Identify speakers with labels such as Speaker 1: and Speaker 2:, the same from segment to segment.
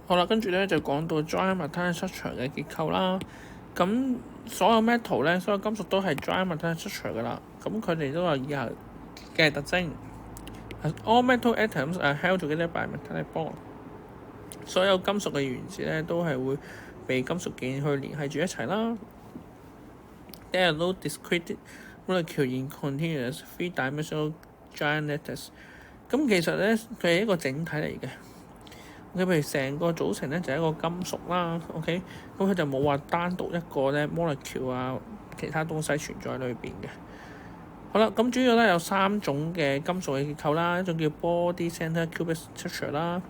Speaker 1: 好啦，跟住咧就講到 dry metallic structure 嘅結構啦。咁所有 metal 咧，所有金屬都係 dry metallic structure 噶啦。咁佢哋都有以下嘅特徵。All metal atoms are held together by metallic bond。所有金屬嘅原子咧都係會被金屬鍵去聯繫住一齊啦。There are no discrete molecule in continuous three-dimensional giant lattice。咁其實咧佢係一個整體嚟嘅。譬如成個組成咧就係一個金屬啦，OK，咁佢就冇話單獨一個咧 molecule 啊，其他東西存在裏邊嘅。好啦，咁主要咧有3種嘅金屬嘅結構啦，一種叫 body center cubic structure 啦，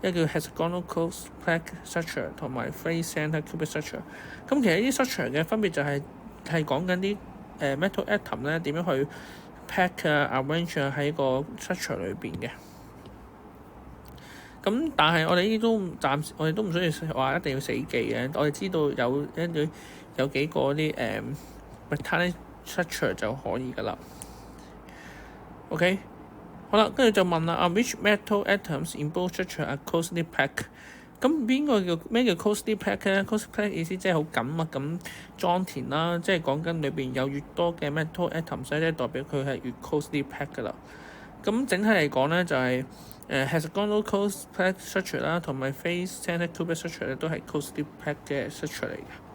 Speaker 1: 一個叫 hexagonal closed packed structure 同埋 face center cubic structure。咁其實呢啲 structure 嘅分別就係講緊啲metal atom 咧點樣去 pack 啊 arrange 啊喺個 structure 裏邊嘅。咁但係我哋呢都暫時，我哋都唔需要話一定要死記嘅。我哋知道有幾個啲metallic structure 就可以噶啦。OK， 好啦，跟住就問啦，which metal atoms in both structure are closely packed？ 咁咩叫 closely packed 咧 ？closely packed 意思即係好緊密咁裝填啦，即係講緊裏邊有越多嘅 metal atoms，即係代表佢係越 closely packed 噶啦。咁整體嚟講咧，就係hexagonal closed packed structure 啦，同埋 face center cubic structure 咧都係 closely packed 嘅 structure 嚟嘅。